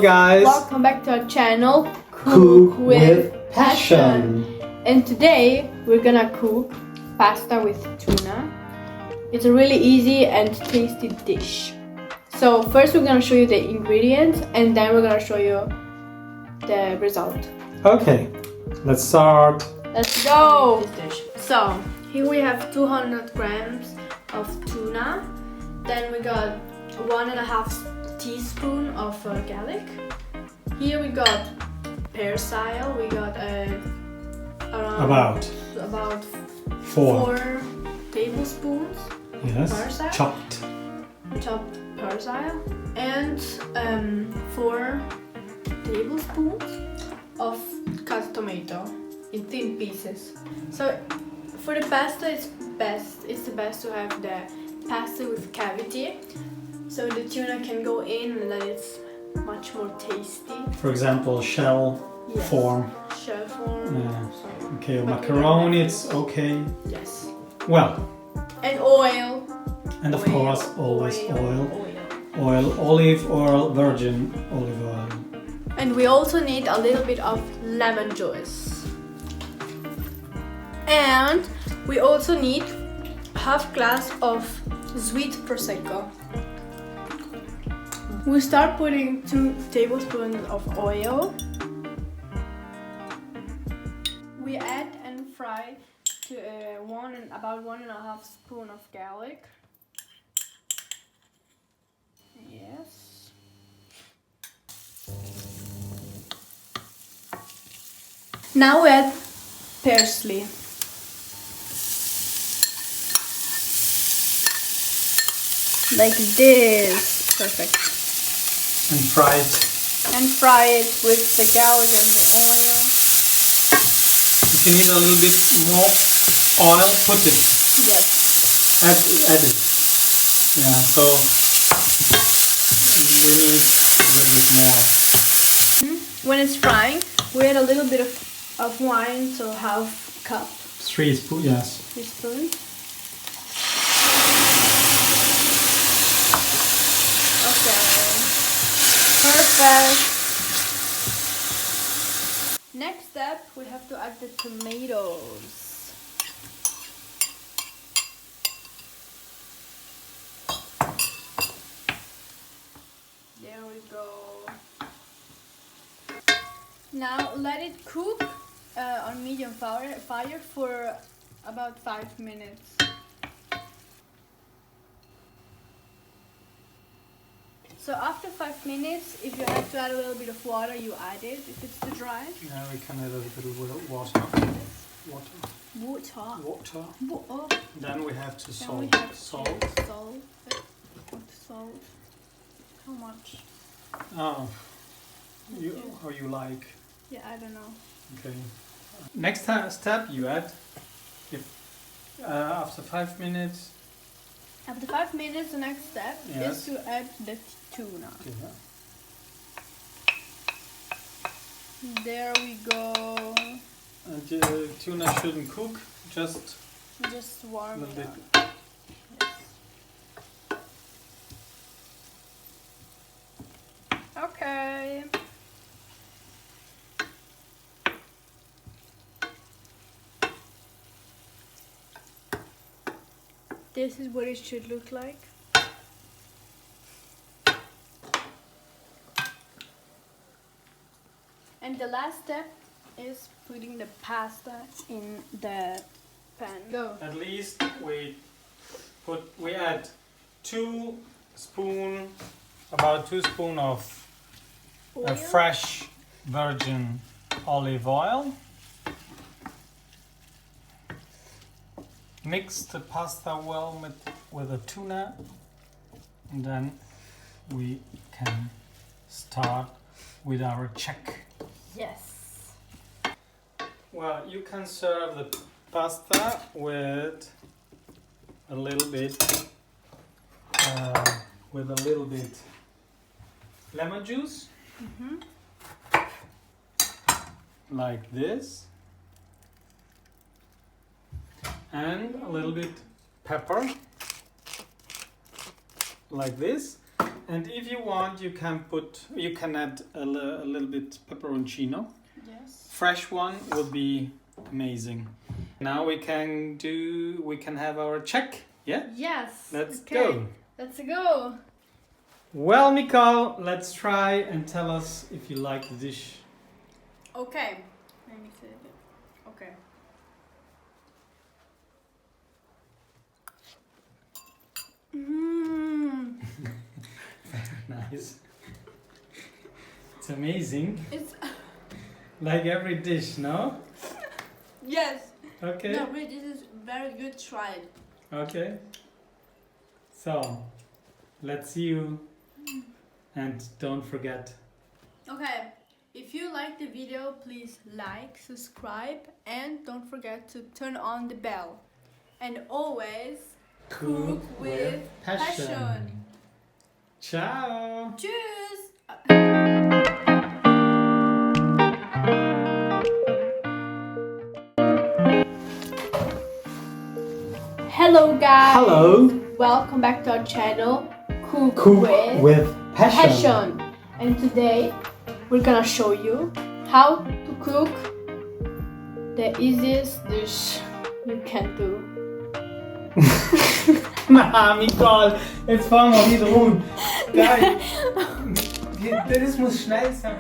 guys! Welcome back to our channel, Cook with Passion. And today we're gonna cook pasta with tuna. It's a really easy and tasty dish. So first we're gonna show you the ingredients and then we're gonna show you the result. Okay, let's start. Let's go! So here we have 200 grams of tuna. Then we got 1.5 teaspoon of garlic. Here we got parsley. We got About four tablespoons. Yes, Parsley. chopped. Chopped parsley and 4 tablespoons of cut tomato in thin pieces. So for the pasta, it's the best to have the pasta with cavity, so the tuna can go in and then it's much more tasty. For example, shell form. Shell form. So, Okay, macaroni, it's okay. yes. Well, And oil. and of course, always oil. Oil. Olive oil, virgin olive oil. And we also need a little bit of lemon juice. And we also need half glass of sweet prosecco. We start putting 2 tablespoons of oil. We add and fry to about 1.5 spoon of garlic. Yes. Now we add parsley. Like this. Perfect. And fry it. And fry it with the garlic and the oil. If you need a little bit more oil, put it. Yes. Add it. Yeah, so we need a little bit more. When it's frying, we add a little bit of wine, so half cup. 3 spoons, yes. 3 spoons. Okay. Perfect. Next step, we have to add the tomatoes. There we go. Now let it cook on medium fire for about 5 minutes. So after 5 minutes, if you have to add a little bit of water, you add it if it's too dry. Yeah, we can add a little bit of water. Water. Then we have to Then we salt. have Salt. Salt. How much? Oh, how you like. Yeah, I don't know. Okay. Next step, you add. If after 5 minutes. After 5 minutes, the next step is to add the tuna. Yeah. There we go. And the tuna shouldn't cook, just Warm a little it bit. up. Yes. Okay. This is what it should look like. And the last step is putting the pasta in the pan. Go. At least we add 2 spoon, about 2 spoon of Oil. fresh virgin olive oil. Mix the pasta well with the tuna, and then we can start with our check. Yes. Well, you can serve the pasta with a little bit lemon juice, like this. and a little bit pepper like this, And if you want, you can add a little bit pepperoncino. Yes. Fresh one would be amazing. Now we can have our check. Yeah? Yes. Let's okay. go. Let's go. Well, Nicole, let's try and tell us if you like the dish. Okay. Let me see it. Okay. Mmm. Nice. It's amazing. It's Like every dish, no? yes. Okay. No, wait, this is very good. Try it. Okay. So, let's see you. And don't forget. Okay. If you like the video, please like, subscribe, and don't forget to turn on the bell. And always cook with passion. Ciao. Tschüss. Hello guys. Hello. Welcome back to our channel. Cook with passion. And today we're gonna show you how to cook the easiest dish you can do. Na, Nicole, jetzt fahren wir wieder rum. Geil. Das muss schnell sein.